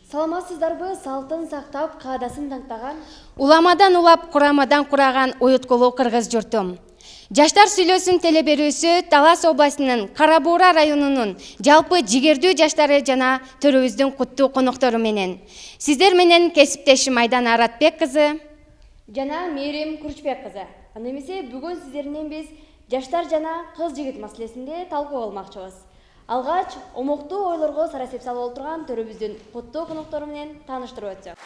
Саламатсыздарбы, салтын сактап, каадасын таңтаган Уламадан улап, курамадан кураган уюткулуу кыргыз журтум. Жаштар сүйлөсүн телеберүүсү Талас областынын Кара Буура районунун жалпы жигердүү жаштары жана төрөбүздүн куттуу коноктору менен. Сиздер менен кесиптешим Айдан Аратбек кызы жана Мээрим Күрчбек кызы. Аны эмесе бүгүн сиздерден биз жаштар жана кыз-жигит маселесинде талкуу кылмакчыбыз. Алгач, омоктуу ойлорго сарасеп салып отурган төрөбүздүн куттуу коноктору менен тааныштырып өтсөк.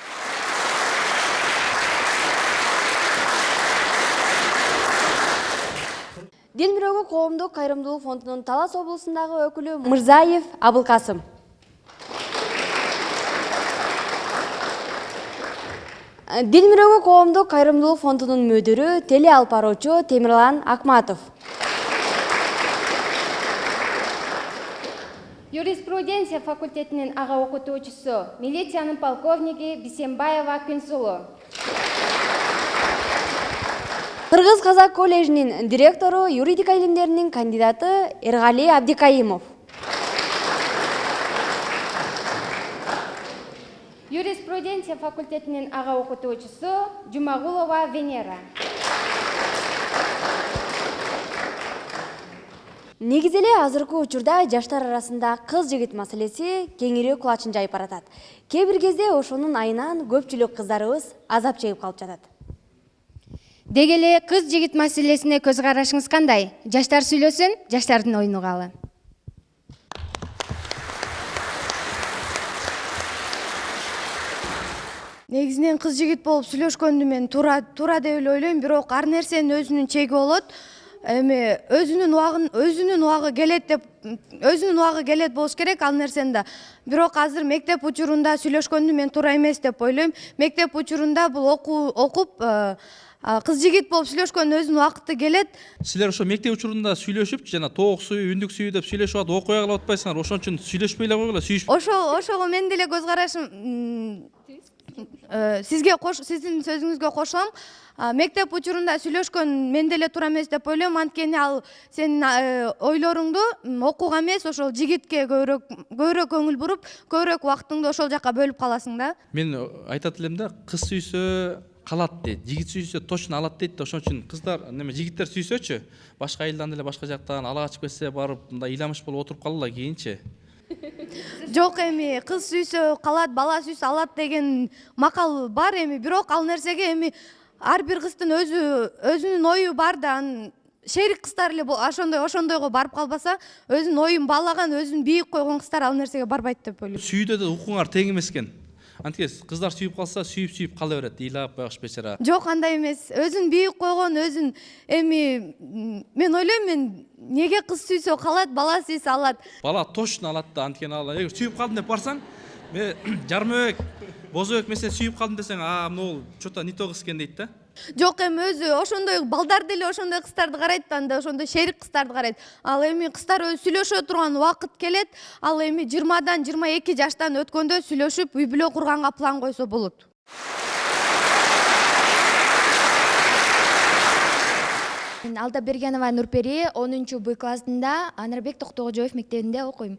Дил бирөөгө коомдук кайрымдуулук фондунун Талас облусундагы өкүлү Мырзаев Абылкасым. Дил бирөөгө коомдук кайрымдуулук фондунун мөдүрү теле алып баруучу Темирлан Акматов. Юриспруденция факультетинин ага окутуучусу, милициянын полковниги Бисембаева Күнсулу. Кыргыз Казак коллежинин директору, юридика илимдеринин кандидаты Эргали Абдикаимов. Юриспруденция факультетинин ага окутуучусу Жумагулова Венера. Негизи эле азыркы учурда жаштар арасында кыз-жигит маселеси кеңири кулачын жайып баратат. Кээ бир кезде ошонун айынан көпчүлүк кыздарыбыз азап чегип калып жатат. Деги эле кыз-жигит маселесине көз карашыңыз кандай? Жаштар сүйлөсүн, жаштардын оюн угалы. Негизинен кыз-жигит болуп сүйлөшкөндү мен туура деп эле ойлойм, бирок ар нерсенин өзүнүн чеги болот. Эми өзүнүн убагы келет болуш керек ал нерсени да. Бирок азыр мектеп учурунда сүйлөшкөндү мен туура эмес деп ойлойм. Мектеп учурунда бул окуп кыз-жигит болуп сүйлөшкөндүн өзүнүн убакыты келет. Силер ошо мектеп учурунда сүйлөшүп, жана тоок сүйүү, үндүк сүйүү деп сүйлөшүп атып окуя калып атпайсыңар. Ошон үчүн сүйлөшпөй эле койгула, сүйүшүп. Ошого мен деле көз карашым сиздин сөзүңүзгө кошулам. Мектеп учурунда сүйлөшкөн мен деле туура эмес деп ойлойм. Анткени ал сенин ойлоруңду окууга эмес, ошол жигитке көбүрөөк көңүл буруп, көбүрөөк убактыңды ошол жака бөлүп каласың да. Мен айтат элем да, кыз сүйсө калат дейт, жигит сүйсө точно алат дейт да. Ошон үчүн кыздар, жигиттер сүйсөчү, башка айылдан деле башка жактан ала качып кетсе барып мындай ыйламыш болуп отуруп калыла кийинчи. Жок, эми кыз сүйсө калат, бала сүйсө алат деген макал бар эми, бирок ал нерсеге эми ар бир кыздын өзүнүн ою бар да, шерик кыздар эле ошондойго барып калбаса, өзүнүн оюн баалаган, өзүн бийик койгон кыздар ал нерсеге барбайт деп ойлойм. Сүйүүдө да укуңар тең эмес экен. Анткени кыздар сүйүп калса, сүйүп кала берет, ыйлап багыш бечара. Жок, андай эмес. Өзүн бийик койгон, эми мен ойлойм, мен неге кыз сүйсө калат, бала сүйсө алат. Бала точно алат да, анткени ал эгер сүйүп калдым деп барсаң, жармөк, бозөк месел сүйүп калдым десең, могул чо-то не то кыз экен дейт да. Жок, эми өзү ошондой балдар деле ошондой кыздарды карайт да, анда ошондой шерик кыздарды карайт. Ал эми кыздар өзү сүйлөшө турган убакыт келет. Ал эми 20-дан 22 жаштан өткөндө сүйлөшүп, үй бүлө курганга план койсо болот. Мен Алдабергенова Нурпери 10-Б классында Анарбек Токтогожоев мектебинде окуйм.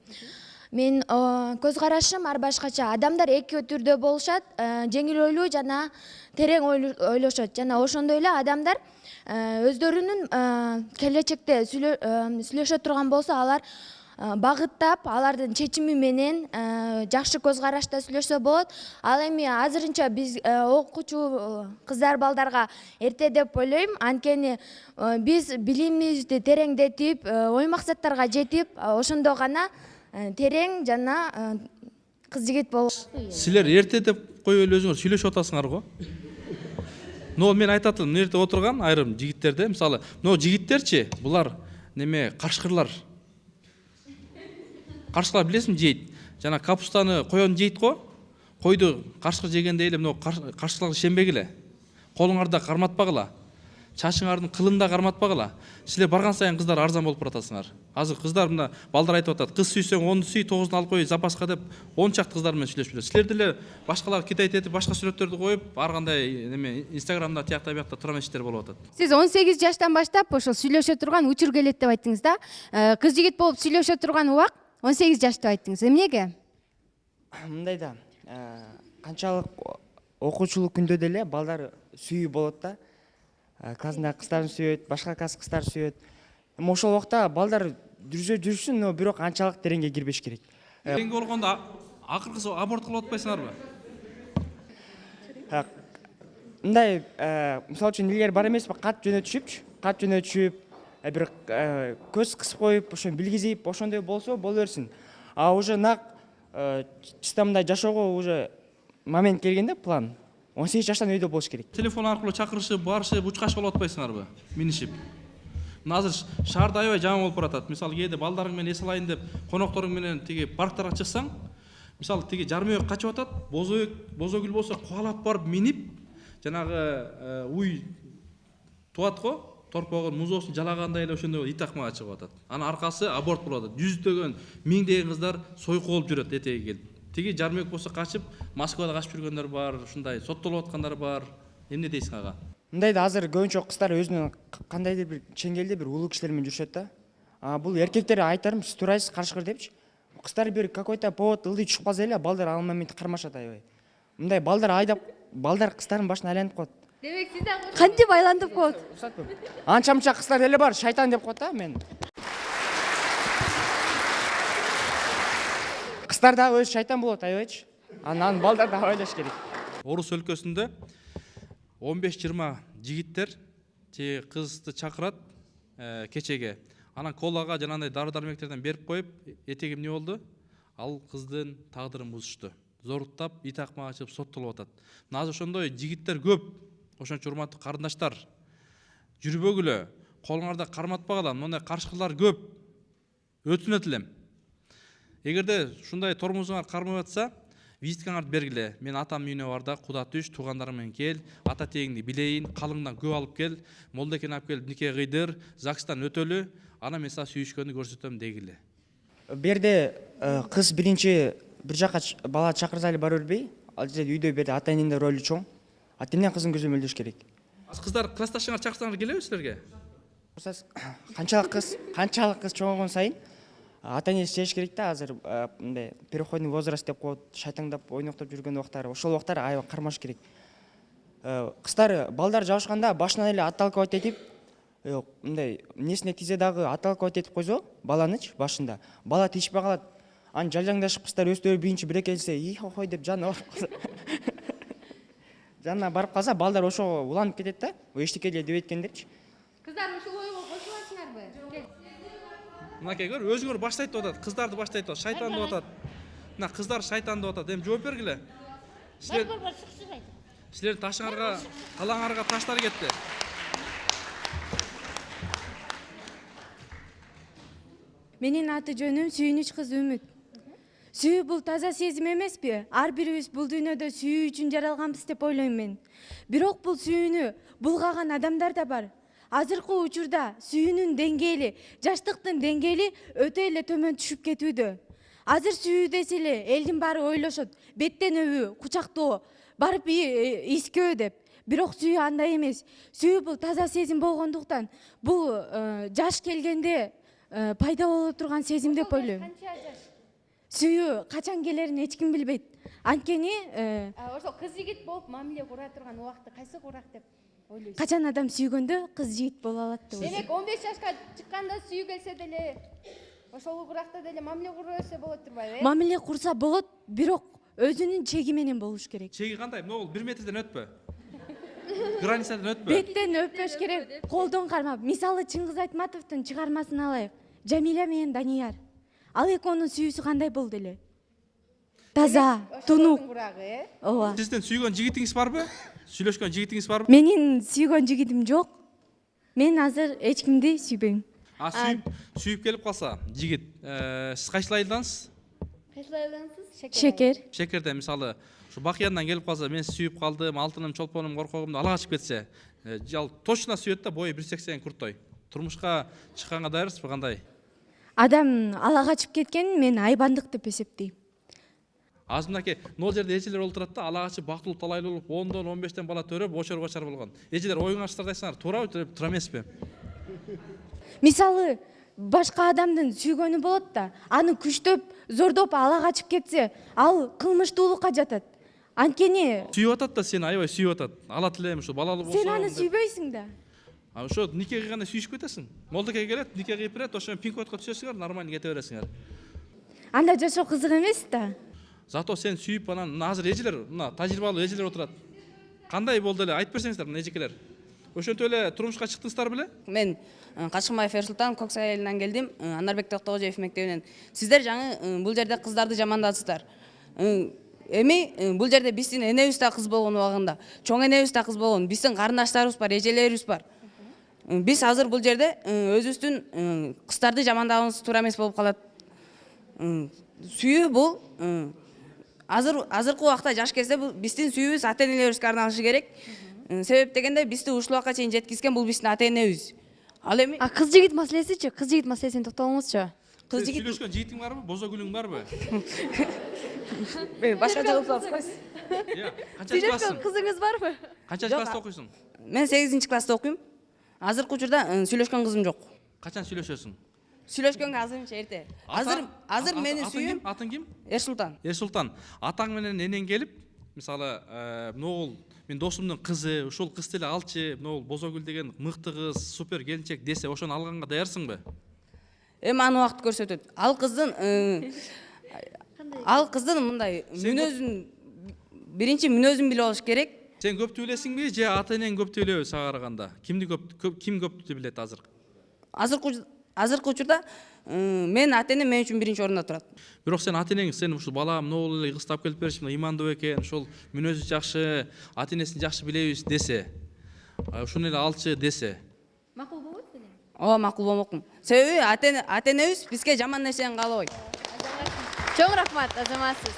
Мен көз карашым ар башкача. Адамдар эки түрдө болушат, жеңил ойлуу жана терең ойлошот. Жана ошондой эле адамдар өздөрүнүн келечекте сүйлөшө турган болсо, алар багыттап, алардын чечими менен жакшы көз карашта сүйлөшсө болот. Ал эми азырынча биз окуучу кыздар балдарга эрте деп ойлойм. Анткени биз билимибизди тереңдетип, ой максаттарга жетип, ошондо гана терең жана кыз-жигит болуп. Силер эрте деп коюп эле өзүңөр сүйлөшүп атасыңар го. Мен айтат элем, мына жерде отурган айрым жигиттерде, мисалы, жигиттерчи, булар карышкырлар. Карышкырлар билесиң, жейт. Жана капустаны коен жейт го. Койду карышкыр жегенде эле карышкырларга ишенбегиле. Колуңарда карматпагыла. Чачыңардын кылында карматпагыла. Силер барган сайын кыздар арзан болуп баратасыңар. Азыр кыздар мына балдар айтып атат, кыз сүйсөң 10 сүй, 9-ун алып кой запаска деп 10 чакты кыздар менен сүйлөшүп жүрөт. Силер деле башкалар китайт этип, башка сүрөттөрдү коюп, ар кандай Инстаграмда тиякта биякта турган иштер болуп атат. Сиз 18 жаштан баштап ошол сүйлөшө турган учур келет деп айттыңыз да. Кыз-жигит болуп сүйлөшө турган убак 18 жаш деп айттыңыз. Эмнеге? Мындай да, канчалык окуучулук күндө деле балдар сүйүү болот да. Классындагы кыздарын сүйөт, башка класс кыздар сүйөт. Эми ошол убакта балдар жүрсүн, но бирок анчалык тереңге кирбеш керек. Тереңге болгондо акыркысы аборт кылып атпайсыңарбы? Мындай, мисалы үчүн илгери бар эмеспи, кат жөнөтүшүп, бир көз кысып коюп, ошону билгизип, ошондой болсо боло берсин. А уже нак чисто мындай жашоого уже момент келгенде план 18 жаштан өйдө болуш керек. Телефон аркылуу чакырышып, барышып, учкаш болуп атпайсыңарбы? Минишип. Мына азыр шаарда аябай жаман болуп баратат. Мисалы кээде балдарың менен эс алайын деп конокторуң менен тиги парктарга чыксаң, мисалы тиги жармөк качып атат, бозогүл болсо кубалап барып минип, жанагы уй туат го, торпогун музоосун жалагандай эле ошондой итакмага чыгып атат. Анын аркасы аборт болуп атат. Жүздөгөн, миңдеген кыздар сойку болуп жүрөт этеги келип. Тиги жармөк болсо качып, Москвада качып жүргөндөр бар, ушундай соттолуп аткандар бар. Эмне дейсиң ага? Мындайда азыр көбүнчө кыздар өзүнүн кандайдыр бир чеңгелде бир улуу кишилер менен жүрүшөт да. Бул эркектер айтарым, сиз турайсыз, каршы депчи. Кыздар бир какой-то повод ылдый түшүп калса эле, балдар ал моментте кармашат аябай. Мындай балдар айдап, балдар кыздардын башына айланып коет. Демек сиз дагы Кантип айлантып коет? Анча-мынча кыздар эле бар, шайтан деп коет да мен. Кыздар да өз шайтан болот аябайчы. Анан балдар да ойлош керек. Орус өлкөсүндө 15-20 жигиттер же кызды чакырат кечеге. Анан колага жанагындай дары-дармектерден берип коюп, этеги эмне болду? Ал кыздын тагдырын бузушту. Зоруктап, итакмага чыгып соттолуп атат. Мына азыр ошондой жигиттер көп. Ошон үчүн урматтуу карындаштар, жүрбөгүлө, колуңарда карматпагыла, мындай каршылар көп. Өтүнөт элем. Эгерде ушундай тормозуңар кармап атса, визиткаңарды бергиле. Мен атам үйүнө барда, куда түш, туугандарың менен кел, ата тегиңди билейин, калыңдан көп алып кел, молдекен алып келип нике кыйдыр, ЗАГСтан өтөлү, анан мен сага сүйүшкөндү көрсөтөм дегиле. Берде кыз биринчи бир жака бала чакырса эле бара бербей, ал жерде үйдө берде ата эненин ролу чоң. Ата эне кыздын көзөмөлдөш керек. Кыздар классташыңар чакырсаңар келеби силерге? Канчалык кыз чоңойгон сайын ата энеси чечиш керек да. Азыр мындай переходный возраст деп коет, шайтаңдап ойноктоп жүргөн убактары, ошол убактар аябай кармаш керек. Кыздар балдар жабышканда башынан эле отталкивать этип, мындай эмнесине тизе дагы отталкивать этип койсо, баланычы башында, бала тийишпей калат. Анан жалжаңдашып кыздар өздөрү бийинчи бире келсе, хой деп жанына барып калса. Жанына барып калса, балдар ошого уланып кетет да. Эчтеке эле деп эткендерчи. кыздар ушул ойго кошуласыңарбы? Мынакей көр, өзүңөр баштайт деп атат, кыздарды баштайт деп атат, шайтан деп атат. Мына кыздар шайтан деп атат. Эми жооп бергиле. Силердин ташыңарга, талаңарга таштар кетти. Менин аты жөнүм Сүйүнүч кыз Үмүт. Сүйүү бул таза сезим эмеспи? Ар бирибиз бул дүйнөдө сүйүү үчүн жаралганбыз деп ойлойм мен. Бирок бул сүйүүнү булгаган адамдар да бар. Азыркы учурда сүйүүнүн деңгээли, жаштыктын деңгээли өтө эле төмөн түшүп кетүүдө. Азыр сүйүү десе эле элдин баары ойлошот, беттен өбүү, кучактоо, барып искөө деп. Бирок сүйүү андай эмес. Сүйүү бул таза сезим болгондуктан, бул жаш келгенде пайда боло турган сезим деп ойлойм. Сүйүү качан келерин эч ким билбейт. Анткени Ошо кыз жигит болуп мамиле кура турган убакты кайсы курак деп ойлойсуз? качан адам сүйгөндө кыз жигит боло алат деп ойлойм. Демек 15 жашка чыкканда сүйүү келсе деле ошол уракта деле мамиле кура берсе болот турбайбы? Мамиле курса болот, бирок өзүнүн чеги менен болуш керек. Чеги кандай? Могул 1 метрден өтпө. Границадан өтпө. Беттен өппөш керек, колдон кармап. Мисалы Чыңгыз Айтматовдун чыгармасын алайык. Жамиля менен Данияр. Ал экөөнүн сүйүүсү кандай болду эле? Таза, тунук. Ооба. Сиздин сүйгөн жигитиңиз барбы? Сүйлөшкөн жигитиңиз барбы? Менин сүйгөн жигитим жок. Мен азыр эч кимди сүйбөйм. Сүйүп келип калса жигит, сиз кайсыл айылдансыз? Кайсыл айылдансыз? Шекер. Шекерде мисалы ушу Бакыяндан келип калса, мен сүйүп калдым, алтыным, чолпонум, коркогумду ала качып кетсе, ал точно сүйөт да, бою 180 курттой. Турмушка чыкканга даярсызбы, кандай? Адам ала качып кеткенин мен айбандык деп эсептейм. Азыр мынакей, могул жерде эжелер болуп турат да, ала качып бактылуу талайлуу болуп 10дон 15тен бала төрөп, очор-бочар болгон. Эжелер оюңарчыларды айтсаңар, туурабы, туура эмеспи? Мисалы башка адамдын сүйгөнү болот да, аны күчтөп, зордоп ала качып кетсе, ал кылмыштуулукка жатат. Анткени сүйүп атат да, сени аябай сүйүп атат. Ала тилейм ушу балалуу болсо. сен аны сүйбөйсүң да. Ошо никеге гана сүйүшүп кетесиң. Молдокей келет, нике кыйып берет, ошо менен пин-кодко түшөсүңөр, нормально кете бересиңер. Анда жашоо кызык эмес да. Зато сен сүйүп анан азыр эжелер, мына тажрыйбалуу эжелер отурат. Кандай болду эле айтып берсеңиздер мына эжекелер. Ошентип эле турмушка чыктыңыздар беле? Мен Качкынбаев Эрсултан Көк Сай айылынан келдим, Анарбек Токтогожоев мектебинен. Сиздер жаңы бул жерде кыздарды жамандадыңыздар. Эми бул жерде биздин энебиз да кыз болгон убагында, чоң энебиз да кыз болгон, биздин карындаштарыбыз бар, эжелерибиз бар. Биз азыр бул жерде өзүбүздүн кыздарды жамандагыбыз туура эмес болуп калат. Сүйүү бул азыркы убакта жаш кезде бул биздин сүйүүбүз ата-энелерибизге арналышы керек. Себеп дегенде бизди ушул убакка чейин жеткизген бул биздин ата-энебиз. Ал эми Кыз жигит маселесичи? Кыз жигит маселесине токтолуңузчу. кыз жигит Сүйлөшкөн жигитиң барбы? Бозо гүлүң барбы? башка жооп алсаңыз. Канча классың? Кызыңыз барбы? Канча класста окуйсуң? Мен 8-класста окуйм. Азыркы учурда сүйлөшкөн кызым жок. Качан сүйлөшөсүң? Сүйлөшкөнгө азырынча эрте. Азыр менин сүйүүм Атың ким? Эрсултан. Эрсултан. Атаң менен энең келип, мисалы, могул мен досумдун кызы, ушул кыз деле алчы, могул Бозогүл деген мыкты кыз, супер келинчек десе, ошону алганга даярсыңбы? Эми аны убакыт көрсөтөт. Ал кыздын мындай мүнөзүн биринчи мүнөзүн билип алыш керек. Сен көптү билесиңби же ата-энең көптү билеби сага караганда? Ким көптү билет азыр? Азыркы учурда мен ата-энем мен үчүн биринчи орунда турат. Бирок сен ата-энең сен ушул балам могул эле кыз тап келип бериши, ыймандуу экен, ошол мүнөзү жакшы, ата-энесин жакшы билебиз десе, ушуну эле алчы десе. Макул болот беле? Ооба, макул болмокмун. Себеби ата-энебиз бизге жаман нерсени каалабайт. Чоң рахмат, азаматсыз.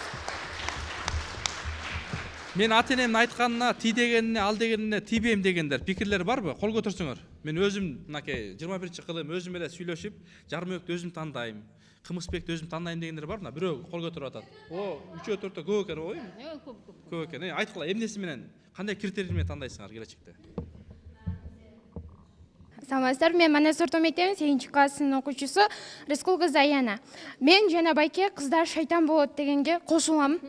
Мен ата-энемдин айтканына ти дегенине, ал дегенине тийбейм дегендер пикирлер барбы? Кол көтөрсөңөр. Мен өзүм мынакей 21-кылым өзүм эле сүйлөшүп, Жармөктү өзүм тандайм, Кымызбекти өзүм тандайм дегендер барбы? Бирөө кол көтөрүп атат. О, 3-4 көп экен ойм. Көп экен. Айткыла, эмнеси менен, кандай критерий менен тандайсыңар келечекте? Саламатсыздар, мен Манас орто мектебинин 8-класстын окуучусу Рыскулкызы Заяна. Мен жана байке кыздар шайтан болот дегенге кошулам.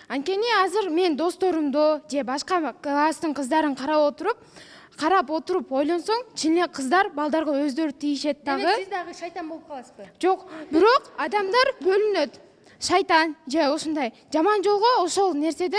Анткени азыр мен досторумду же башка класстын кыздарын карап отуруп ойлонсоң, чын эле кыздар балдарга өздөрү тийишет дагы. Сиз дагы шайтан болуп каласызбы? Жок, бирок адамдар бөлүнөт. Шайтан же ушундай жаман жолго ошол нерсеге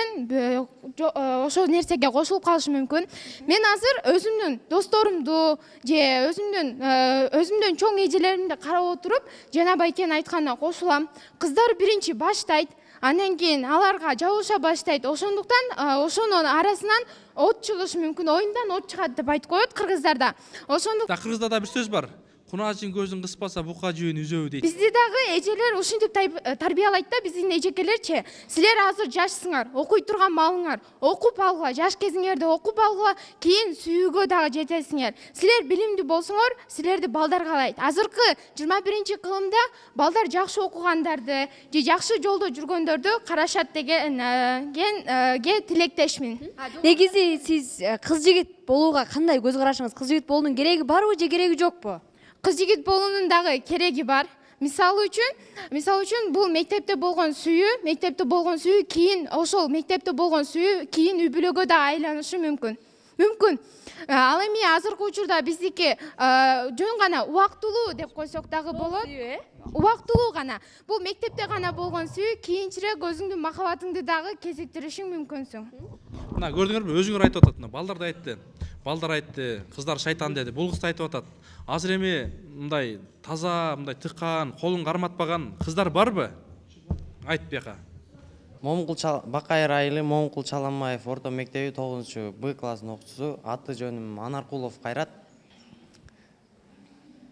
кошулуп калышы мүмкүн. Мен азыр өзүмдүн досторумду же өзүмдөн чоң эжелеримди карап отуруп, жана байкенин айтканына кошулам. Кыздар биринчи баштайт, андан кийин аларга жабыша баштайт. Ошондуктан ошонун арасынан от чыгышы мүмкүн. Оюндан от чыгат деп айтып коет кыргыздарда. Ошондуктан Кыргызда да бир сөз бар. Кунаажың көзүн кыспаса, бука жүйүн үзөбү дейт. бизди дагы эжелер ушинтип тарбиялайт да, биздин эжекелерчи. Силер азыр жашсыңар, окуй турган маалыңар, окуп алгыла, жаш кезиңерде окуп алгыла, кийин сүйүүгө дагы жетесиңер. Силер билимдүү болсоңор, силерди балдар каалайт. Азыркы 21-кылымда балдар жакшы окугандарды же жакшы жолдо жүргөндөрдү карашат дегенге тилектешмин. Негизи сиз кыз жигит болууга кандай көз карашыңыз? Кыз жигит болуунун кереги барбы же кереги жокпу? Кыз жигит болуунун дагы кереги бар. Мисалы үчүн бул мектепте болгон сүйүү кийин ошол мектепте болгон сүйүү кийин үй бүлөгө да айланышы мүмкүн. Ал эми азыркы учурда биздики жөн гана убактылуу деп койсок дагы болот. Убактылуу гана. Бул мектепте гана болгон сүйүү кийинчерээк өзүңдүн махабатыңды дагы кезиктиришиң мүмкүнсүң. Мына көрдүңөрбү, өзүңөр айтып атат. Балдар да айтты. Балдар айтты, кыздар шайтан деди. Бул кыз да айтып атат. Азыр эми мындай таза, мындай тыккан, колун карматпаган кыздар барбы? Айт бияка. Бакайыр айылы Момункул Чаламбаев орто мектеби 9-Б классын окуучусу. Аты жөнүм Анаркулов Кайрат.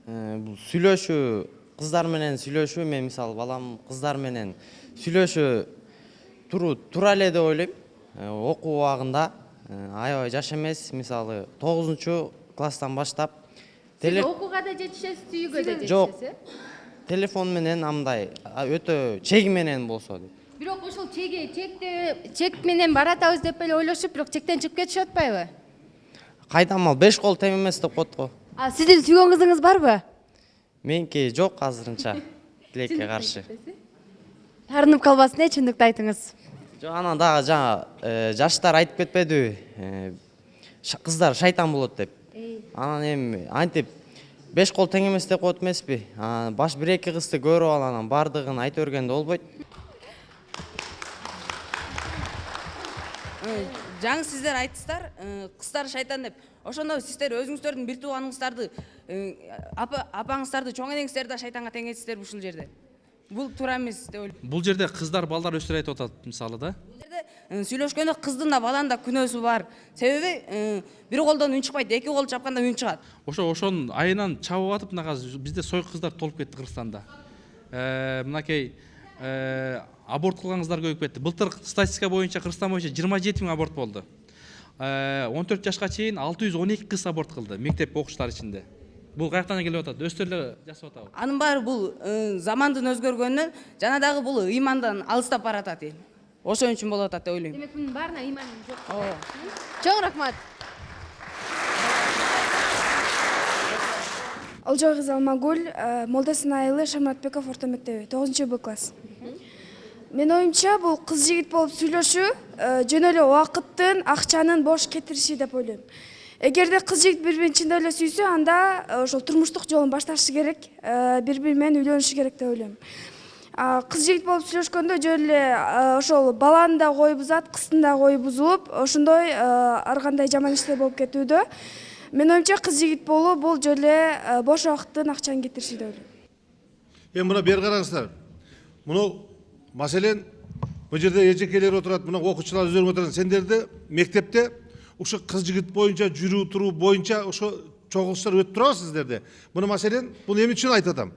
Бул сүйлөшүү, кыздар менен сүйлөшүү, мен мисалы балам кыздар менен сүйлөшүү туура эле деп ойлойм. Окуу убагында аябай жаш эмес, мисалы 9-класстан баштап Окууга да жетишесиз, сүйүүгө да жок. жетишесиз. Телефон менен андай өтө чеги менен болсо дейт. Бирок ошол чек менен баратабыз деп эле ойлошуп, бирок чектен чыгып кетишип атпайбы? Кайдан ал 5 кол тем эмес деп коет го. Сиздин сүйгөн кызыңыз барбы? Меники жок азырынча тилекке каршы. Таарынып калбасын, чындыкты айтыңыз. Жок, анан дагы жаңа жаштар айтып кетпедиби? Кыздар шайтан болот деп. Анан эми антип 5 кол тең эмес деп коет эмеспи? Баш 1-2 кызды көрүп ал, анан бардыгын айта бергенде болбойт. Жаңы сиздер айтсыздар, кыздар шайтан деп. Ошондо сиздер өзүңүздөрдүн бир тууганыңыздарды, апаңыздарды, чоң энеңиздерди да шайтанга тең этсиздер ушул жерде. Бул туура эмес деп ойлойм. Бул жерде кыздар балдар өстүрө айтып атат мисалы да. Бул жерде сүйлөшкөндө кыздын да баланын да күнөөсү бар. Себеби бир колдон үн чыкпайт, 2 кол чапканда үн чыгат. Ошонун айынан чабып атып, мына азыр бизде сойку кыздар толуп кетти Кыргызстанда. Мынакей аборт кылган кыздар көбөйүп кетти. Былтыр статистика боюнча Кыргызстан боюнча 27 000 аборт болду. 14 жашка чейин 612 кыз аборт кылды мектеп окуучулар ичинде. Бул каяктан келип атат? Өздөрү эле жасап атабы? Анын баары бул замандын өзгөргөнүнөн жана дагы бул ыймандан алыстап баратат эл. Ошон үчүн болуп атат деп ойлойм. Демек мунун баарына ыйманым жок. Чоң рахмат. Олжой Алмагүл, Молдасын айылы Шаматбеков орто мектеби, 9-Б класс. Мен оюмча бул кыз жигит болуп сүйлөшүү жөн эле убакыттын, акчанын бош кетириши деп ойлойм. Эгерде кыз жигит бири-бирин чындап эле сүйсө, анда ошол турмуштук жолун башташы керек, бири-бири менен үйлөнүшү керек деп ойлойм. Кыз жигит болуп сүйлөшкөндө жөн эле ошол баланын да кою бузат, кыздын да кою бузулуп, ошондой ар кандай жаман иштер болуп кетүүдө. Мен оюмча кыз жигит болуу бул жөн эле бош убакыттын, акчанын кетириши деп ойлойм. Эми мына бери караңыздар. Мына маселен бул жерде эжекелер отурат, мына окуучулар өздөрү отурат. Сендерде мектепте ушу кыз жигит боюнча жүрүү туруу боюнча ошо чогулуштар өтүп турабы сиздерде? Мына маселен бул эмне үчүн айтып атам?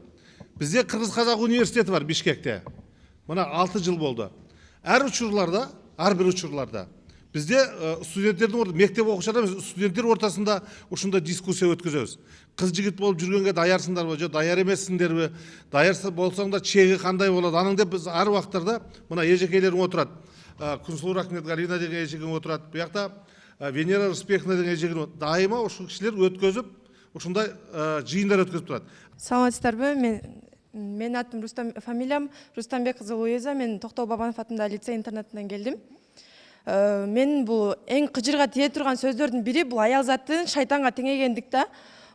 Бизде Кыргыз Казак университети бар Бишкекте. Мына 6 жыл болду. Ар бир учурларда бизде студенттердин мектеп окуучулар эмес, студенттер ортосунда ушундай дискуссия өткөзөбүз. Кыз жигит болуп жүргөнгө даярсыңдарбы, же даяр эмессиңдерби? Даяр болсоңдар чеги кандай болот? Анын деп биз ар убактарда мына эжекелерим отурат. Күнсулуу Рахмет Галина деген эжегим отурат. Буякта Венера Рыспековна деген эжегим дайыма ушул кишилер өткөзүп, ушундай жыйындар өткөзүп турат. Саламатсыздарбы? Менин атым фамилиям Рустамбек кызы Луиза. Мен Токтоо Бабанов атындагы лицей интернатынан келдим. Мен бул эң кыжырга тие турган сөздөрдүн бири бул аял заттын шайтанга теңегендик да.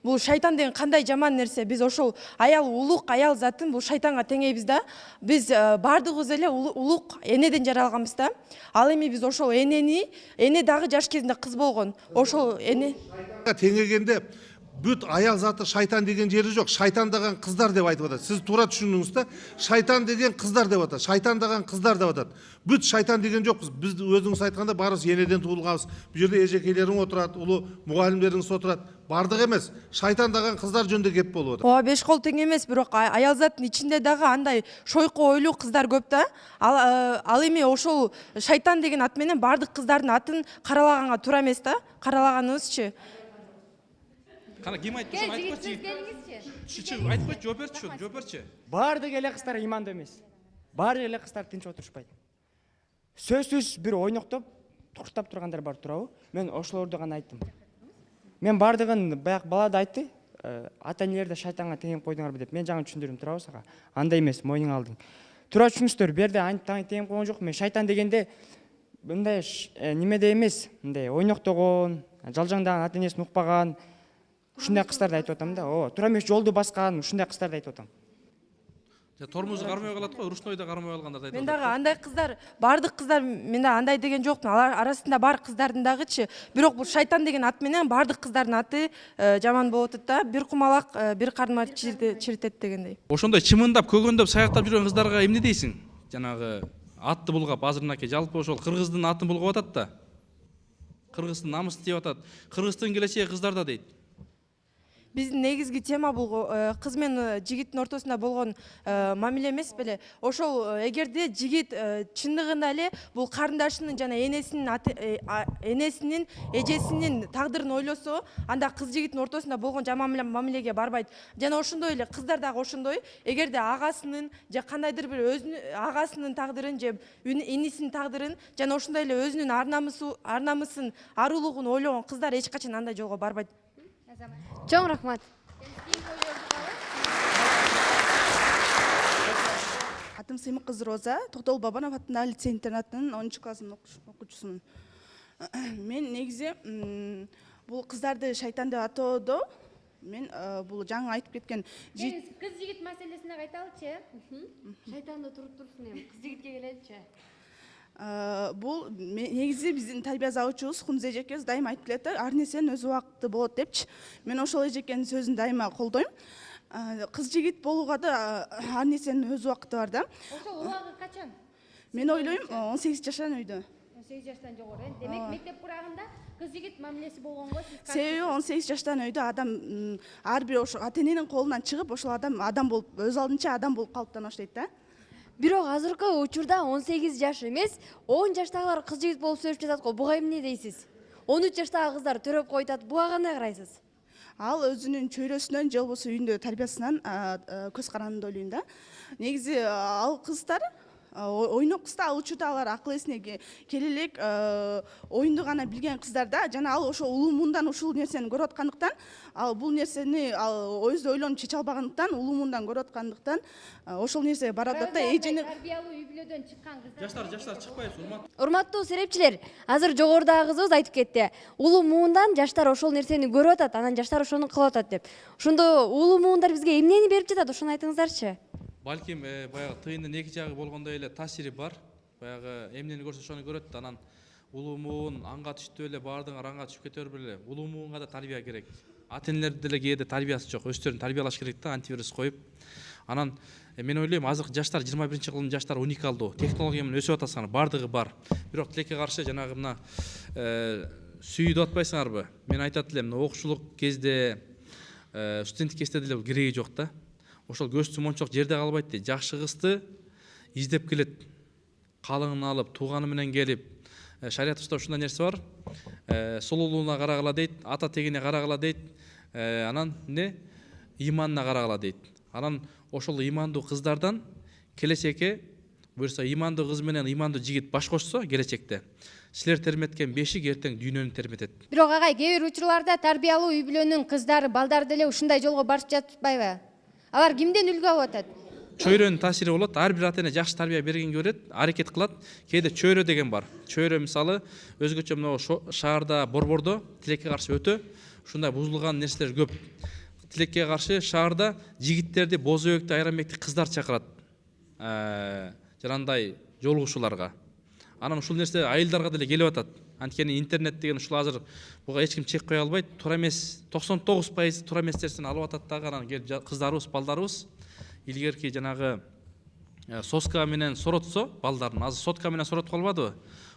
Бул шайтан деген кандай жаман нерсе. Биз ошол улук аял затын бул шайтанга теңейбиз да. Биз бардыгыбыз эле улук энеден жаралганбыз да. Ал эми биз ошол эне дагы жаш кезинде кыз болгон. Ошол эне теңегенде бүт аял заты шайтан деген жери жок. Шайтан деген кыздар деп айтып атат. Сиз туура түшүндүңүз да. Шайтан деген кыздар деп атат. Шайтан деген кыздар деп атат. Бүт шайтан деген жокпуз. Биз өзүңүз айтканда баарыбыз энеден туулганбыз. Бул жерде эжекелериң отурат, улуу мугалимдериңиз отурат. Бардык эмес. Шайтан деген кыздар жөнүндө кеп болуп атат. Ооба, 5 кол тең эмес, бирок аял заттын ичинде дагы андай шойку ойлуу кыздар көп да. Ал эми ошол шайтан деген ат менен бардык кыздардын атын каралаганга туура эмес да. Каралаганыбызчы. Кана ким айтты? Айтып койчу. Айтып койчу, жооп берчи. Бардык эле кыздар ыймандуу эмес. Бардык эле кыздар тынч отурушпайт. Сөзсүз бир ойноктоп, туртап тургандар бар турабы? Мен ошолорду гана айттым. Мен бардыгын баягы балада айтты. Ата энелер да шайтанга теңеп койдуңарбы деп. Мен жаңы түшүндүрдүм турабы сага? Андай эмес, мойнуңа алдың. Туура түшүнүңүздөр, бу жерде теңеп койгон жок. Мен шайтан дегенде мындай немеде эмес, мындай ойноктогон, жалжаңдаган, ата энесин укпаган ушундай кыздарды айтып атам да. Ооба, туура эмес жолду баскан ушундай кыздарды айтып атам. Тормозу кармай калат го, ручной да кармай калгандарды айтып Мен дагы андай кыздар, бардык кыздар, мен да андай деген жокмун. Алар арасында бар кыздардын дагычы. Бирок бул шайтан деген ат менен бардык кыздардын аты жаман болуп атат да. Бир кумалак бир кармар чиритет дегендей. Ошондой чымындап, көгөндөп, саяктап жүргөн кыздарга эмне дейсиң? Жанагы атты булгап, азыр мынакей жалпы ошол кыргыздын атын булгап атат да. Кыргыздын намысы деп атат. Кыргыздын келечеги кыздарда дейт. Биздин негизги тема бул кыз менен жигиттин ортосунда болгон мамиле эмес беле. Ошол эгерде жигит чындыгында эле бул карындашынын жана энесинин эжесинин тагдырын ойлосо, анда кыз жигиттин ортосунда болгон жаман мамилеге барбайт. Жана ошондой эле кыздар дагы ошондой. Эгерде агасынын же кандайдыр бир өзүнүн агасынын тагдырын же инисинин тагдырын жана ошондой эле өзүнүн ар намысын, арулугун ойлогон кыздар эч качан андай жолго барбайт. Чоң рахмат. атым Сыймык кызы Роза, Токтогул Бабанов атындагы лицей интернатынын 10 классынын окуучусумун. Мен негизи бул кыздарды шайтан деп атоодо мен бул жаңы айтып кеткен кыз жигит маселесине кайталычы. Шайтанды туруп турсун эми кыз жигитке келеличи. Бул негизи биздин тарбия забычыбыз Хунзе эжекебиз дайыма айтып келет да, ар нерсенин өз убакыты болот депчи. Мен ошол эжекенин сөзүн дайыма колдойм. Кыз жигит болууга да ар нерсенин өз убакыты бар да. Ошол убагы качан? Мен ойлойм 18 жаштан өйдө. 18 жаштан жогору. Демек мектеп курагында кыз жигит мамилеси болгонго сиз Себеби 18 жаштан өйдө адам ар бир ошо ата эненин колунан чыгып ошол адам болуп өз алдынча адам болуп калыптана баштайт да. Бирок азыркы учурда 18 жаш эмес, 10 жаштагылар кыз жигит болуп сөйлөп жатат го. Буга эмне дейсиз? 13 жаштагы кыздар төрөп койтат. Буга кандай карайсыз? Ал өзүнүн чөйрөсүнөн же болбосо үйүндө тарбиясынан көз каранды ойлойм да. Негизи ал кыздар ойнок кызда ал учурда алар акыл эсине келе элек оюнду гана билген кыздар да, жана ал ошо улуу муундан ушул нерсени көрүп аткандыктан, ал бул нерсени ал өзү ойлонуп чече албагандыктан, улуу муундан көрүп аткандыктан ошол нерсеге барат да, эжени тарбиялуу үй бүлөдөн чыккан кыздар. Жаштар чыкпайбыз, Урматтуу серепчилер, азыр жогорудагы кызыбыз айтып кетти. Улуу муундан жаштар ошол нерсени көрүп атат, анан жаштар ошону кылып атат деп. Ошондо улуу муундар бизге эмнени берип жатат, ошону айтыңыздарчы. Балким баягы тыйындын эки жагы болгондой эле таасири бар. Баягы эмнени көрсө ошону көрөт. Анан улуу муун анга түштү эле баардыгы анга түшүп кете бербей эле. Улуу муунга да тарбия керек. Ата энелерде деле кээде тарбиясы жок. Өздөрүн тарбиялаш керек да, антивирус коюп. Анан мен ойлойм, азыркы жаштар 21-кылымдын жаштары уникалдуу. Технология менен өсүп атасыңар, баардыгы бар. Бирок тилекке каршы жанагы мына сүйүү деп атпайсыңарбы? Мен айтат элем, окуучулук кезде студенттик кезде деле кереги жок да. Ошол көзсү мончок жерде калбайт дейт. Жакшы кызды издеп келет. Калыңын алып, тууганы менен келип, шариятыбызда ушундай нерсе бар. Сулуулууна карагыла дейт, ата тегине карагыла дейт. Анан эмне? Иманына карагыла дейт. Анан ошол имандуу кыздардан келечекке буюрса имандуу кыз менен имандуу жигит баш кошсо келечекте силер терметкен бешик эртең дүйнөнү терметет. Бирок агай, кээ бир учурларда тарбиялуу үй бүлөнүн кыздары, балдары деле ушундай жолго барып жатпайбы? Алар кимден үлгү алып атат? Чөйрөнүн таасири болот. Ар бир ата эне жакшы тарбия бергенге көрөт, аракет кылат. Кээде чөйрө деген бар. Чөйрө мисалы өзгөчө мына шаарда, борбордо тилекке каршы өтө ушундай бузулган нерселер көп. Тилекке каршы шаарда жигиттерди, боз өбөктү, айрамбекти кыздар чакырат. Жанандай жолугушууларга. Анан ушул нерсе айылдарга деле келип атат. Анткени интернет деген ушул азыр буга эч ким чек кое албайт. Туура эмес, 99% туура эмес нерсени алып атат дагы. Анан келип кыздарыбыз, балдарыбыз илгерки жанагы соска менен соротсо балдарын, азыр сотка менен соротуп калбадыбы?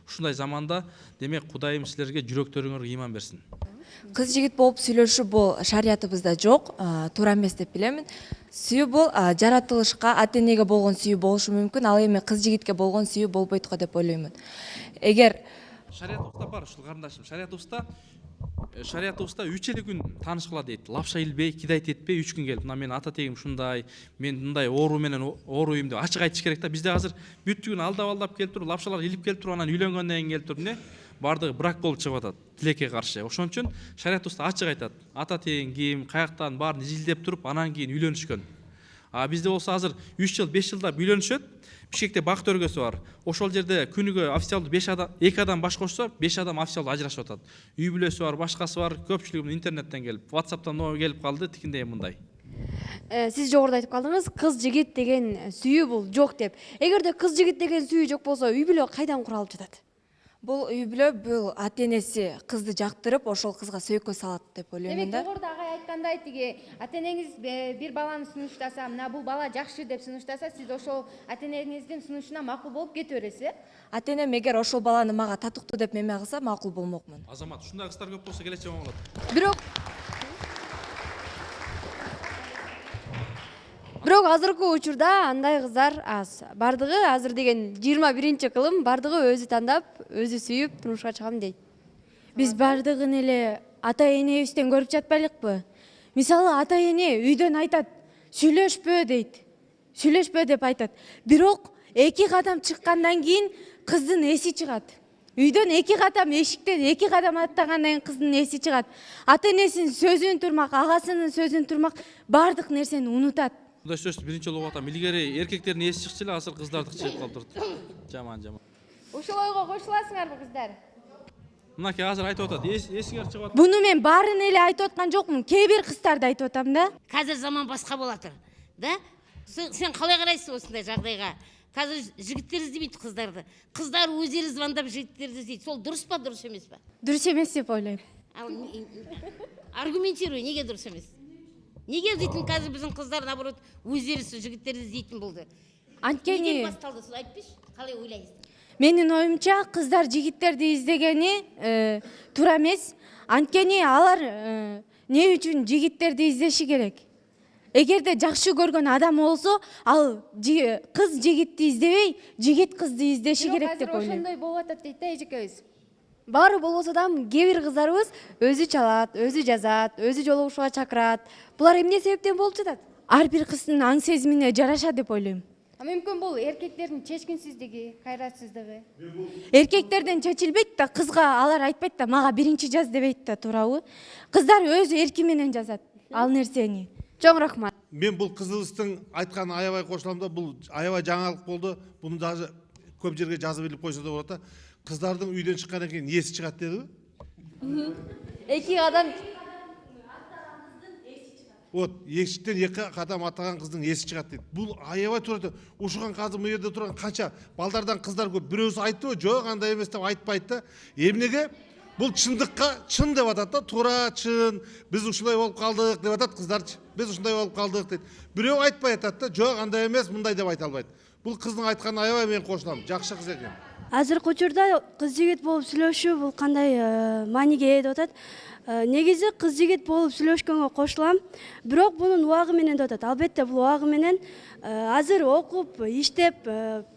Ушундай заманда демек Кудайым силерге жүрөктөрүңөргө ыйман берсин. Кыз жигит болуп сүйлөшүү бул шариятыбызда жок, туура эмес деп билемин. Сүйүү бул жаратылышка, ата энеге болгон сүйүү болушу мүмкүн, ал эми кыз жигитке болгон сүйүү болбойт го деп ойлоймун. Эгер шариятыбызда бар ушул карындашым, шариятыбызда 3 күн таанышкыла дейт. Лапша илбей, кидайт этпей 3 күн келип, мына мен ата тегим ушундай, мен мындай оору менен ооруйм деп ачык айтыш керек да. Бизде азыр бүт күн алдап келип туруп, лапшалар илип келип туруп, анан үйлөнгөндөн кийин келип туруп эмне? Бардыгы брак болуп чыгып атат тилекке каршы. Ошон үчүн шариятыбызда ачык айтат. Ата тегин ким, каяктан баарын изилдеп туруп, анан кийин үйлөнүшкөн. Бизде болсо азыр 3 жыл, 5 жылда үйлөнүшөт. Бишкекте бак төргөсү бар. Ошол жерде күнүгө официалдуу 2 адам баш кошсо, 5 адам официалдуу ажырашып атат. Үй бүлөсү бар, башкасы бар, көпчүлүгү интернеттен келип, WhatsApp'тан келип калды, тикиндей мындай. Сиз жогоруда айтып калдыңыз, кыз жигит деген сүйүү бул жок деп. Эгерде кыз жигит деген сүйүү жок болсо, үй бүлө кайдан куралып жатат? бул үй бүлө бул ата энеси кызды жактырып, ошол кызга сөйкө салат деп ойлойм да. Демек жогоруда агай айткандай, тиги ата энеңиз бир баланы сунуштаса, мына бул бала жакшы деп сунуштаса, сиз ошол ата энеңиздин сунушуна макул болуп кете бересиз. Ата энем эгер ошол баланы мага татыктуу деп меме кылса, макул болмокмун. Азамат, ушундай кыздар көп болсо келечек оң болот. Бирок азыркы учурда андай кыздар аз. Бардыгы азыр деген 21-кылым бардыгы өзү тандап, өзү сүйүп турмушка чыгам дейт. Биз бардыгын эле ата энебизден көрүп жатпайлыкпы? Мисалы ата эне үйдөн айтат, сүйлөшпө дейт. Сүйлөшпө деп айтат. Бирок 2 кадам чыккандан кийин кыздын эси чыгат. Үйдөн 2 кадам, эшиктен 2 кадам аттагандан кийин кыздын эси чыгат. Ата энесинин сөзүн турмак, агасынын сөзүн турмак, бардык нерсени унутат. мындай сөздү биринчи жолу угуп атам. Илгери эркектердин эси чыкчу эле, азыр кыздардыкы чыгып калыптыр. Жаман. Ушул ойго кошуласыңарбы кыздар? Мынакей азыр айтып атат, эсиңер чыгып атат. Буну мен баарын эле айтып аткан жокмун, кээ бир кыздарды айтып атам да. Қазір заман басқа болатыр, да? Сен қалай қарайсың осындай жағдайға? Қазір жігіттер іздемейді қыздарды. Қыздар өздері звондап жігіттерді іздейді. Сол дұрыс па, дұрыс емес па? Дұрыс емес деп ойлойм. Ал аргументируй, неге дұрыс емес? Неге іздейтін қазір біздің қыздар, наоборот, өздері жігіттерді іздейтін болды? Анткени Неден басталды, сол айтпайшы, қалай ойлайсың? менин оюмча кыздар жигиттерди издегени туура эмес. Анткени алар эмне үчүн жигиттерди издеши керек? Эгерде жакшы көргөн адам болсо, ал кыз жигитти издебей, жигит кызды издеши керек деп ойлойм. Ошондой болуп атат дейт да эжекебиз. Баары болбосо да кээ бир кыздарыбыз өзү чалат, өзү жазат, өзү жолугушууга чакырат. Булар эмне себептен болуп жатат? Ар бир кыздын аң сезимине жараша деп ойлойм. Мүмкүн бул эркектердин чечкинсиздиги, кайратсыздыгы. Эркектерден чечилбейт да, кызга алар айтпайт да, мага биринчи жаз дебейт да, туурабы? Кыздар өзү эрки менен жазат ал нерсени. Чоң рахмат. Мен бұл кызыбыздын айтканына аябай кошулам да, бул аябай жаңалык болду. Буну даже көп жерге жазып илип койсо да болот да. Кыздардын үйдөн чыккандан кийин эси чыгат дедиби? Эки кадам Вот, эшиктен эки кадам аттаган кыздын эси чыгат дейт. Бул аябай туура. Ушуган казыр бул жерде турган канча балдардан кыздар көп. Бирөөсү айттыбы? Жок, андай эмес деп айтпайт да. Эмнеге? Бул чындыкка чын деп атат да, туура, чын. Биз ушундай болуп калдык деп атат кыздарчы. Биз ушундай болуп калдык дейт. Бирөө айтпай атат да, жок, андай эмес, мындай деп айта албайт. Бул кыздын айтканына аябай мен кошулам. Жакшы кыз экен. Азыркы учурда кыз жигит болуп сүйлөшүү бул кандай мааниге ээ деп атат. Негизи кыз жигит болуп сүйлөшкөнгө кошулам. Бирок бунун убагы менен деп атат. Албетте бул убагы менен азыр окуп, иштеп,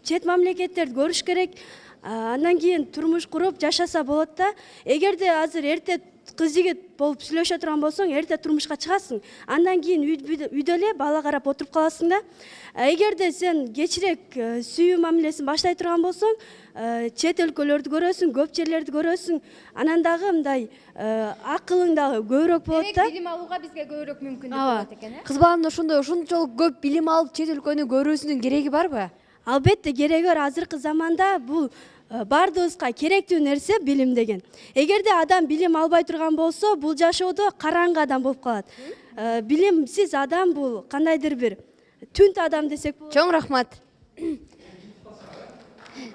чет мамлекеттерди көрүш керек. Андан кийин турмуш куруп жашаса болот да. Эгерде азыр эрте кыз жигит болуп сүйлөшө турган болсоң, эрте турмушка чыгасың. Андан кийин үйдө эле бала карап отуруп каласың да. Эгерде сен кечирээк сүйүү мамилесин баштай турган болсоң, чет өлкөлөрдү көрөсүң, көп жерлерди көрөсүң. Анан дагы мындай акылың дагы көбүрөөк болот да. Билим алууга бизге көбүрөөк мүмкүндүк болот экен, э? кыз баланын ошончолук көп билим алып чет өлкөнү көрүүсүнүн кереги барбы? Албетте кереги бар. Азыркы заманда бул бардыбызга керектүү нерсе билим деген. Эгерде адам билим албай турган болсо, бул жашоодо караңгы адам болуп калат. Билимсиз адам бул кандайдыр бир түнт адам десек болот. Чоң рахмат.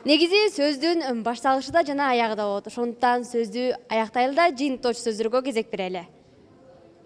Негизи сөздүн башталышы да жана аягы да болот. Ошондуктан сөздү аяктайлы да жыйынтоочу сөздөргө кезек берели.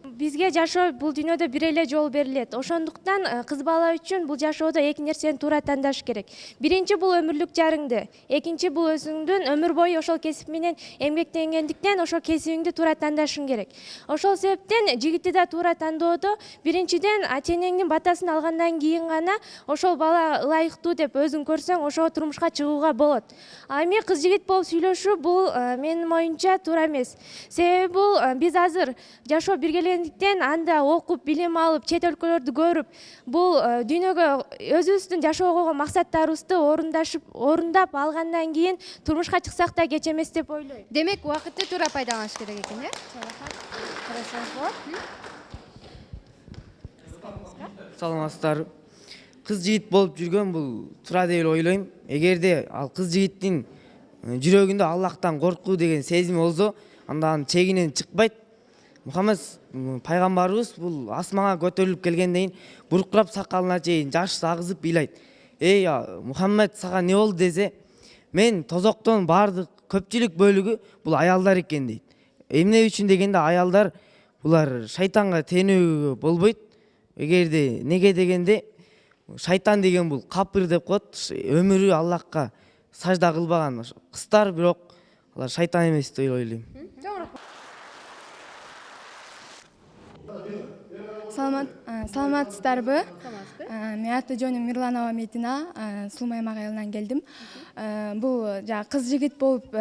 Бизге жашоо бул дүйнөдө бир эле жол берилет. Ошондуктан кыз бала үчүн бул жашоодо эки нерсени туура тандаш керек. Биринчи бул өмүрлүк жарыңды, экинчи бул өзүңдүн өмүр бою ошол кесип менен эмгектенгендиктен ошол кесибиңди туура тандашың керек. Ошол себептен жигитти да туура тандоодо биринчиден ата энеңдин батасын алгандан кийин гана ошол бала ылайыктуу деп өзүң көрсөң, ошого турмушка чыгууга болот. А эми кыз жигит болуп сүйлөшүү бул менин оюмча туура эмес. Себеби бул биз азыр жашоо биргелегендиктен анда окуп, билим алып, чет өлкөлөрдү көрүп, бул дүйнөгө өзүбүздүн жашоого максаттарыбызды орундап алгандан кийин турмушка чыксак да кеч эмес деп ойлойм. Демек, убакытты туура пайдаланыш керек экен, э? Саламатсыздар. Кыз жигит болуп жүргөн бул туура деп ойлойм. Эгерде ал кыз жигиттин жүрөгүндө Аллахтан коркуу деген сезим болсо, анда анын чегинен чыкпайт. Мухаммед пайгамбарыбыз бул асманга көтөрүлүп келгенден кийин буркурап сакалына чейин жаш агызып ыйлайт. Эй Мухаммед, сага эмне болду десе, мен тозоктон баардык көпчүлүк бөлүгү бул аялдар экен дейт. Эмне үчүн дегенде аялдар булар шайтанга тенүүгө болбойт. Эгерде неге дегенде шайтан деген бул капыр деп коет. Өмүрү Аллахка сажда кылбаган кыздар, бирок алар шайтан эмес деп ойлойм. Саламатсыздарбы? Менин аты жөнүм Мирланова Медина, Сулмаймак айылынан келдим. Бул кыз жигит болуп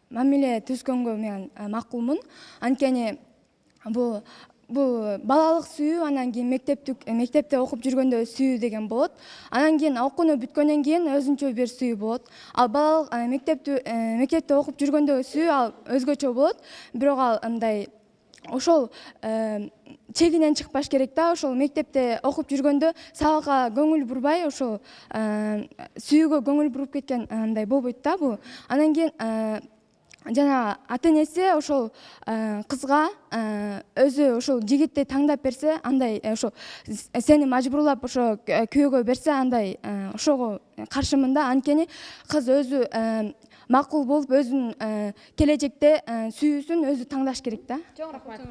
мамиле түзгөнгө мен макулмун. Анткени бул балалык сүйүү, анан кийин мектепте окуп жүргөндө сүйүү деген болот. Анан кийин окууну бүткөндөн кийин өзүнчө бир сүйүү болот. Ал балалык мектепте окуп жүргөндөгү сүйүү ал өзгөчө болот. Бирок ал андай ошол чегинен чыкпаш керек да. Ошол мектепте окуп жүргөндө сабакка көңүл бурбай ошол сүйүүгө көңүл буруп кеткен андай болбойт да бул. Анан кийин жана ата энеси ошол кызга өзү ошол жигитти таңдап берсе, андай ошо сени мажбурлап ошо күйөөгө берсе, андай ошого каршымын да. Анткени кыз өзү макул болуп, өзүнүн келечекте сүйүүсүн өзү таңдаш керек да. Чоң рахмат.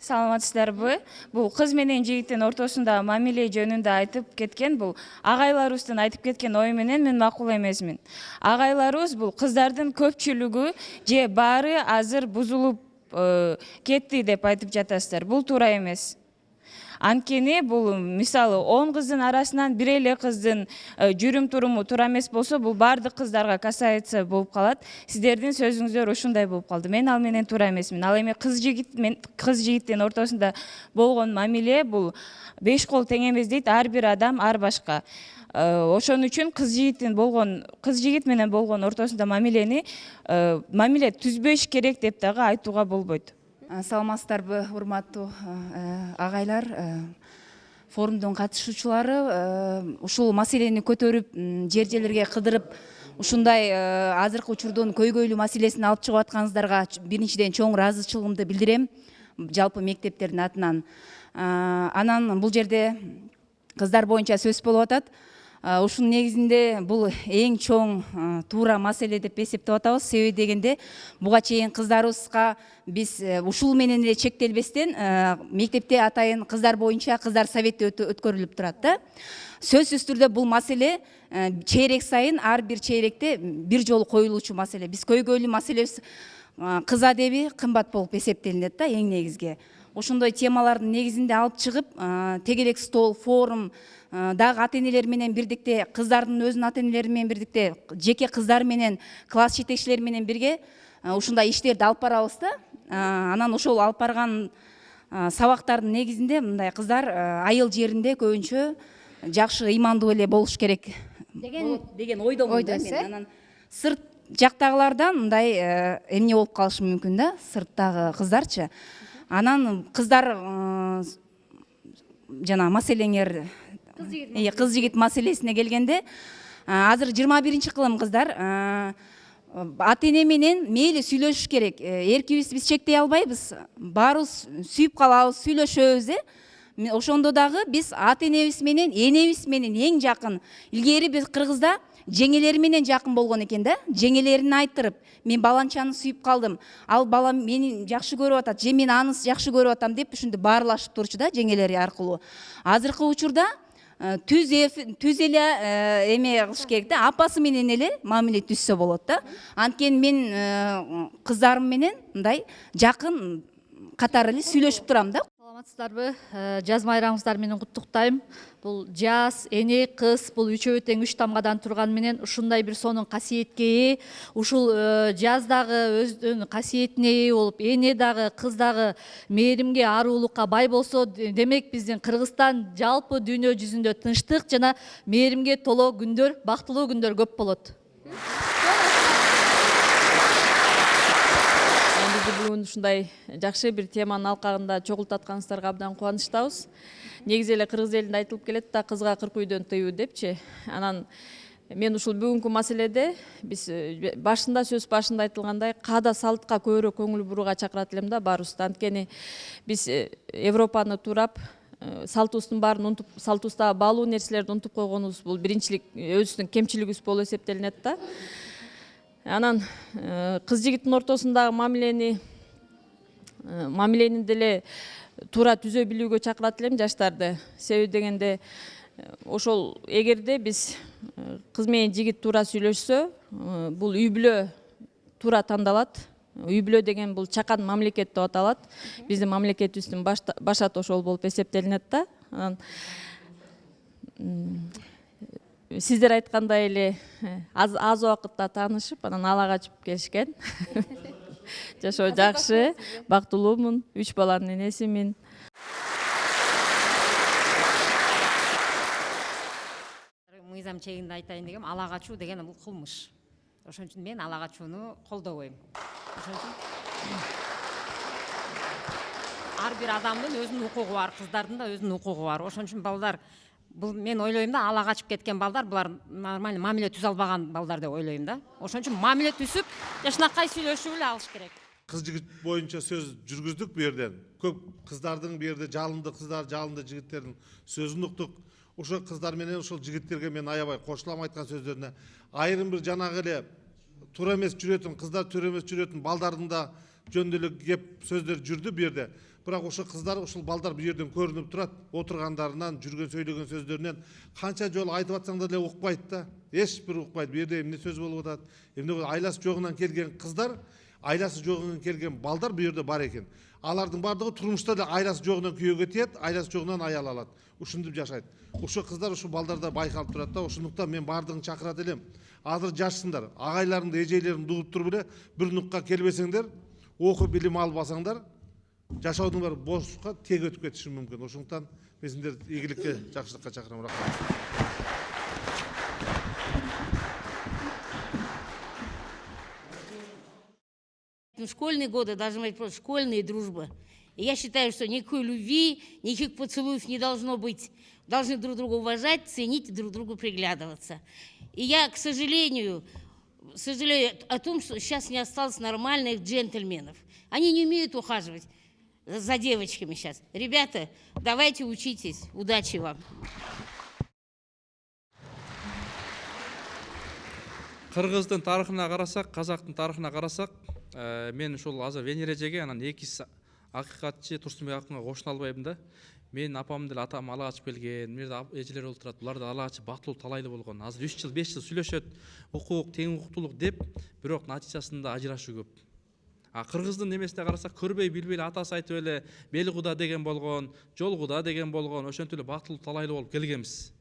Саламатсыздарбы? Бул кыз менен жигиттин ортосунда мамиле жөнүндө айтып кеткен, бул агайларыбыздын айтып кеткен ой менен мен макул эмесмин. Агайларыбыз бул кыздардын көпчүлүгү же баары азыр бузулуп кетти деп айтып жатасыздар. Бул туура эмес. Анткени бул мисалы 10 кыздын арасынан бир эле кыздын жүрүм туруму туура эмес болсо, бул баардык кыздарга касается болуп калат. Сиздердин сөзүңүздөр ушундай болуп калды. Мен ал менен туура эмесмин. Ал эми кыз жигиттин ортосунда болгон мамиле бул 5 кол тең эмес дейт ар бир адам ар башка. Ошон үчүн кыз жигит менен болгон ортосунда мамиле түзбөш керек деп дагы айтууга болбойт. Саламатсыздарбы, урматтуу агайлар, форумдун катышуучулары. Ушул маселени көтөрүп, жер-жерлерге кыдырып, ушундай азыркы учурдун көйгөйлүү маселесин алып чыгып атканыңыздарга биринчиден чоң ыраазычылыгымды билдирем, жалпы мектептердин атынан. Анан бул жерде кыздар боюнча сөз болуп атат. Ушунун негизинде бул эң чоң туура маселе деп эсептеп атабыз. Себеби дегенде буга чейин кыздарыбызга биз ушул менен эле чектелбестен мектепте атайын кыздар боюнча кыздар совети өткөрүлүп турат да. Сөзсүз түрдө бул маселе чейрек сайын ар бир чейректе бир жолу коюлуучу маселе. Биз көйгөйлүү маселебиз кыз адеби кымбат болуп эсептелинет да эң негизги. Ошондой темалардын негизинде алып чыгып, тегерек стол, форум дагы ата энелер менен бирдикте, кыздардын өзүнүн ата энелери менен бирдикте, жеке кыздар менен, класс жетекчилери менен бирге ушундай иштерди алып барабыз да. Анан ошол алып барган сабактардын негизинде мындай кыздар айыл жеринде көбүнчө жакшы ыймандуу эле болуш керек деген ойдомун да мен. Анан сырт жактагылардан мындай эмне болуп калышы мүмкүн да, сырттагы кыздарчы. Анан кыздар жана маселеңер кыз жигит маселесине келгенде, азыр 21-кылым кыздар ата эне менен мейли сүйлөшүш керек. Эркибизди биз чектей албайбыз. Баарыбыз сүйүп калабыз, сүйлөшөбүз. Ошондо дагы биз ата энебиз менен, энебиз менен эң жакын. Илгери биз Кыргызда жеңелери менен жакын болгон экен да. Жеңелерин айттырып, мен баланчаны сүйүп калдым. Ал балам мени жакшы көрүп атат, же мен аны жакшы көрүп атам деп ушунду баарлашып турчу да жеңелери аркылуу. Азыркы учурда түз эле эме кылыш керек да, апасы менен эле мамиле түзсө болот да. Анткени мен кыздарым менен мындай жакын катары эле сүйлөшүп турам да. Саламатсыздарбы? Жаз майрамыңыздар менен куттуктайм. Бул жаз, эне, кыз, бул үчөө тең үч тамгадан турган менен ушундай бир сонун касиетке ээ. Ушул жаз дагы өздүн касиетине ээ болуп, эне дагы, кыз дагы мээримге, аруулукка бай болсо, демек биздин Кыргызстан жалпы дүйнө жүзүндө тынчтык жана мээримге толо күндөр, бактылуу күндөр көп болот. Бүгүн ушундай жакшы бир теманын алкагында чогултуп атканыңыздарга абдан кубанычтабыз. Негизи эле кыргыз элинде айтылып келет да, кызга 40 үйдөн тыюу депчи. Анан мен ушул бүгүнкү маселеде биз сөз башында айтылгандай каада салтка көбүрөөк көңүл бурууга чакырат элем да баарыбызды. Анткени биз Европаны туурап, салтыбыздын баарын унутуп, салтыбыздагы баалуу нерселерди унутуп койгонубуз бул биринчилик өзүбүздүн кемчилигибиз болуп эсептелинет да. Анан кыз жигиттин ортосундагы мамилени деле туура түзө билүүгө чакырат элем жаштарды. Себеби дегенде ошол эгерде биз кыз менен жигит туура сүйлөшсө, бул үй бүлө туура тандалат. Үй бүлө деген бул чакан мамлекет деп аталат. Биздин мамлекетибиздин башаты ошол болуп эсептелинет да. Анан сиздер айткандай эле аз убакытта таанышып, анан ала качып келишкен. Жашоо жакшы, бактылуумун, 3 баланын энесимин. Мыйзам чегинде айтайын дегем, ала качуу деген бул кылмыш. Ошон үчүн мен ала качууну колдобойм. Ошон үчүн ар бир адамдын өзүнүн укугу бар, кыздардын да өзүнүн укугу бар. Ошон үчүн балдар, бул мен ойлойм да, ала качып кеткен балдар булар нормально мамиле түзө албаган балдар деп ойлойм да. Ошон үчүн мамиле түзүп, жакшынакай сүйлөшүп эле алыш керек. Кыз жигит боюнча сөз жүргүздүк бу жерден. Көп кыздардын бу жерде жалынды кыздар, жалынды жигиттердин сөзүн уктук. Ошол кыздар менен ошол жигиттерге мен аябай кошулам айткан сөздөрүнө. Айрым бир жанагы эле туура эмес жүрөтүн кыздар, туура эмес жүрөтүн балдардын да жөнүндө эле кеп сөздөр жүрдү бу жерде. Бирок ошол кыздар, ошол балдар бу жерден көрүнүп турат. Отургандарынан, жүргөн сөйлөгөн сөздөрүнөн канча жолу айтып атсаңдар эле укпайт да. Эч бир укпайт. Бу жерде эмне сөз болуп атат? Эмне айласы жогунан келген кыздар, айласы жогунан келген балдар бу жерде бар экен. Алардын бардыгы турмушта да айласы жогунан күйөөгө тиет, айласы жогунан аял алат. Ушинтип жашайт. Ошол кыздар, ошол балдарда байкалып турат да. Ошондуктан мен бардыгын чакырат элем. Азыр жашсыңдар, агайларыңды, эжейлериңди угуп туруп эле бир нукка келбесеңдер, окуп билим албасаңдар, жашоодун баары бошко тег өтүп кетиши мүмкүн. Ошондуктан мен сиздерди ийгиликке, жакшылыкка чакырам. Рахмат. В школьные годы должны быть просто школьные дружбы. И я считаю, что никакой любви, никаких поцелуев не должно быть. Должны друг друга уважать, ценить и друг другу приглядываться. И я, к сожалению, сожалею о том, что сейчас не осталось нормальных джентльменов. Они не умеют ухаживать за девочками сейчас. Ребята, давайте учитесь. Удачи вам. Кыргыздын тарыхына карасак, казактын тарыхына карасак, мен ушул азыр Венер эжеге анан экис акыйкатчы Турсунбек акынга кошуна албайм да. Мен апам деле атам ала качып келген, мына жерде эжелер олтурат, булар да ала качып бактылуу талайлуу болгон. Азыр 3 жыл, 5 жыл сүйлөшөт, укук, тең укуктуулук деп, бирок натыйжасында ажырашуу көп. Кыргыздын немесине карасак, көрбөй билбей атасы айтып эле бели куда деген болгон, жол куда деген болгон, ошентип эле бактылуу талайлуу болуп келгенбиз.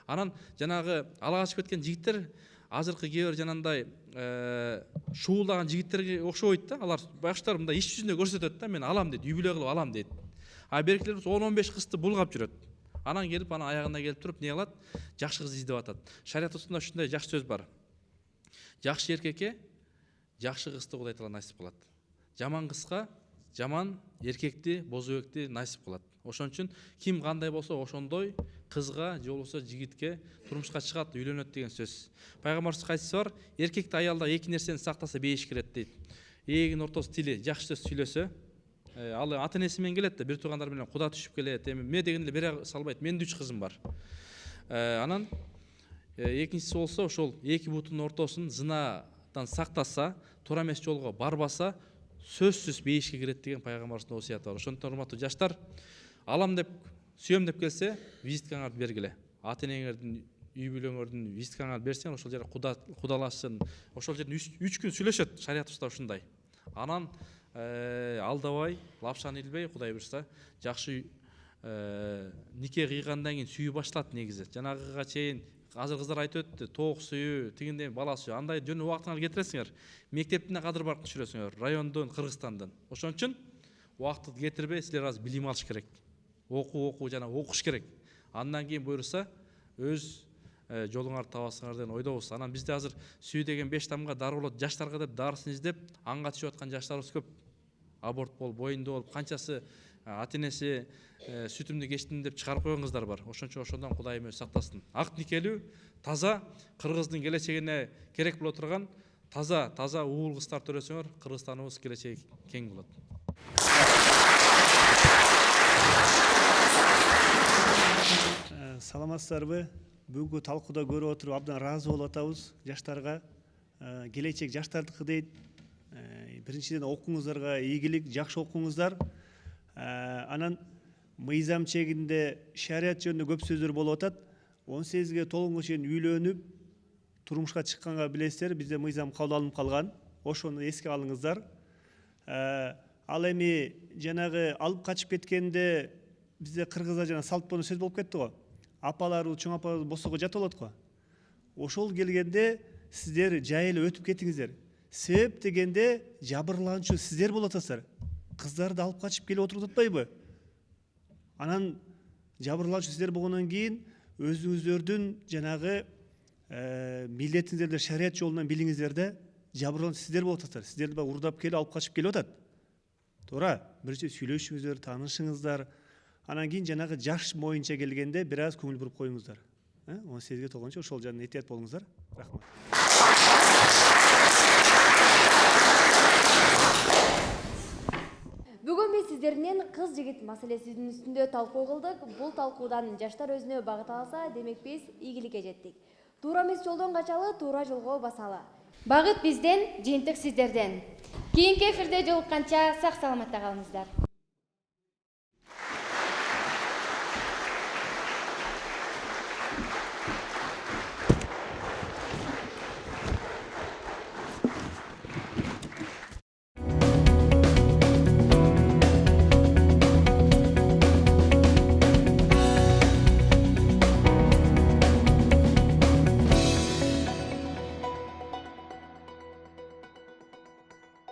Анан жанагы ала качып кеткен жигиттер азыркы кээ бир жанандай шуулдаган жигиттерге окшобойт да. Алар баштар мындай иш жүзүндө көрсөтөт да, мен алам дейт, үй бүлө кылып алам дейт. Беркилер 10-15 кызды булгап жүрөт. Анан келип, анан аягына келип туруп не кылат? Жакшы кыз издеп атат. Шариятыбызда ушундай жакшы сөз бар. Жакшы эркекке жакшы кызды Кудай таала насип кылат. Жаман кызга жаман эркекти, бозобекти насип кылат. Ошон үчүн ким кандай болсо ошондой кызга же болбосо жигитке турмушка чыгат, үйлөнөт деген сөз. Пайгамбарыбыз кайсысы бар? Эркекти аялда эки нерсени сактаса бейиш кирет дейт. Эгин ортосу тили жакшы сөз сүйлөсө, ал ата энеси менен келет да, бир туугандар менен куда түшүп келет. Эми эмне дегенде бере салбайт. Менин 3 кызым бар. Анан экинчиси болсо ошол эки бутунун ортосун зынадан сактаса, туура эмес жолго барбаса, сөзсүз бейишке кирет деген пайгамбарыбыздын осуяты бар. Ошондуктан урматтуу жаштар, алам деп, сүйөм деп келсе, визиткаңарды бергиле. Ата энеңердин, үй бүлөңөрдүн визиткаңарды берсең, ошол жерде кудалашсын. Ошол жерде 3 күн сүйлөшөт, шариятыбызда ушундай. Анан алдабай, лапшаны илбей, Кудай буйрса, жакшы нике кыйгандан кийин сүйүү башталат негизи. Жанагыга чейин азыр кыздар айтып өттү, тоок сүйүү, тигиндей бала сүйүү. Андай жөн убактыңар кетиресиңер. Мектептин кадыр барып түшүрөсүңөр, райондон, Кыргызстандын. Ошон үчүн убакытты кетирбей, силер азыр билим алыш керек. Окуу жана окуш керек. Андан кийин буйрса, өз жолуңарды табасыңар деген ойдобуз. Анан бизде азыр сүйүү деген 5 тамга дары болот, жаштарга деп дарысын издеп, аңга түшүп аткан жаштарыбыз көп. Аборт болуп, боюнда болуп, канчасы ата энеси сүтүмдү кечтим деп чыгарып койгон кыздар бар. Ошон үчүн ошондон Кудайым өзү сактасын. Ак никелүү, таза, Кыргыздын келечегине керек боло турган таза уул кыздар төрөсөңөр, Кыргызстаныбыз келечеги кең болот. Саламатсыздарбы? Бүгүнкү талкууда көрүп отуруп абдан ыраазы болуп атабыз. Жаштарга келечек жаштардыкы дейт. Биринчиден окуңуздарга ийгилик, жакшы окуңуздар. Анан мыйзам чегинде шарият жөнүндө көп сөздөр болуп атат. 18-ге толгонго чейин үйлөнүп, турмушка чыкканга билесиздер, бизде мыйзам кабыл алынып калган. Ошону эске алыңыздар. Ал эми жанагы алып качып кеткенде бизде кыргызда жана салт боюнча сөз болуп кетти го. Апаларыбыз, чоң апаларыбыз босого жатып алат го. Ошол келгенде сиздер жай эле өтүп кетиңиздер. Себеп дегенде жабырлануучу сиздер болуп атасыздар. Кыздарды алып качып келип отуруп атпайбы? Анан жабырлануучу сиздер болгондон кийин өзүңүздөрдүн жанагы милдетиңиздерди шарият жолунан билиңиздер да, жабырлануучу сиздер болуп атасыздар. Сиздерди баягы урдап келип алып качып келип атат. Туура, биринчи сүйлөшүңүздөр, таанышыңыздар. Анан кийин жанагы жаш моюнча келгенде бир аз көңүл буруп коюңуздар. 18-ге толгончо ошол жагынан этият болуңуздар. Рахмат. Бүгүн биз сиздерден кыз жигит маселесинин үстүндө талкуу кылдык. Бул талкуудан жаштар өзүнө багыт алса, демек биз ийгиликке жеттик. Туура эмес жолдон качалы, туура жолго басалы. Багыт бизден, жыйынтык сиздерден. Кийинки эфирде жолукканча сак саламатта калыңыздар.